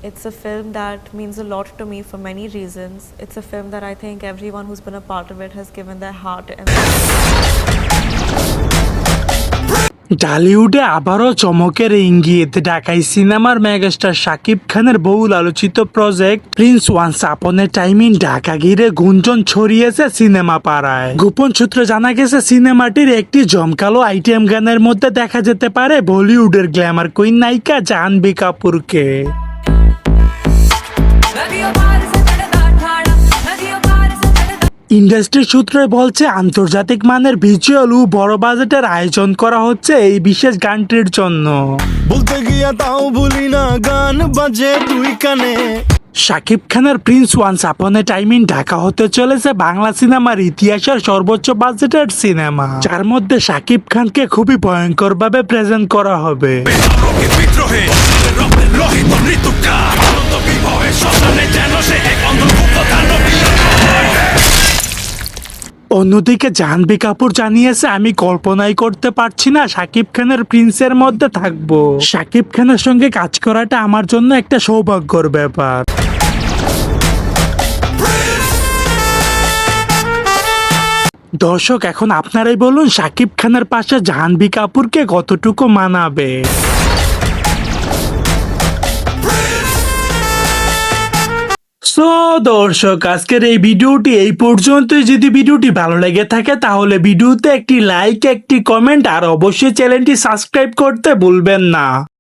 It's a film that means a lot to me for many reasons. It's a film that I think everyone who's been a part of it has given their heart and ঢালিউডে আবারও চমকের ইঙ্গিত। ঢাকাই সিনেমার megastar Shakib খানের বহুল আলোচিত project Prince once upon A time in Dhaka ঘিরে গুঞ্জন ছড়িয়েছে সিনেমা পাড়ায়। গোপন সূত্রে জানা গেছে সিনেমাটির একটি জমকালো আইটেম গানের মধ্যে দেখা যেতে পারে বলিউডের গ্ল্যামার কুইন নায়িকা জাহ্নবী কাপুরকে। ইন্ডাস্ট্রি সূত্রে বলছে আন্তর্জাতিক মানের ভিজুয়াল ও বড় বাজেটের আয়োজন করা হচ্ছে এই বিশেষ গানটির জন্য। বলতে গিয়া তাও ভুলি না গান বাজে দুই কানে। শাকিব খানের Prince once upon A time in Dhaka হতে চলেছে বাংলা সিনেমার ইতিহাসের সর্বোচ্চ বাজেটের সিনেমা, যার মধ্যে শাকিব খানকে খুবই ভয়ঙ্কর ভাবে প্রেজেন্ট করা হবে। অন্যদিকে জাহ্নবী কাপুর জানিয়েছে, আমি কল্পনাই করতে পারছি না শাকিব খানের প্রিন্সের মধ্যে থাকবো। শাকিব খানের সঙ্গে কাজ করাটা আমার জন্য একটা সৌভাগ্যর ব্যাপার। দর্শক, এখন আপনারাই বলুন শাকিব খানের পাশে জাহ্নবী কাপুরকে কতটুকু মানাবে। সো দর্শক, আজকের এই ভিডিওটি এই পর্যন্তই। যদি ভিডিওটি ভালো লেগে থাকে তাহলে ভিডিওতে একটি লাইক, একটি কমেন্ট আর অবশ্যই চ্যানেলটি সাবস্ক্রাইব করতে ভুলবেন না।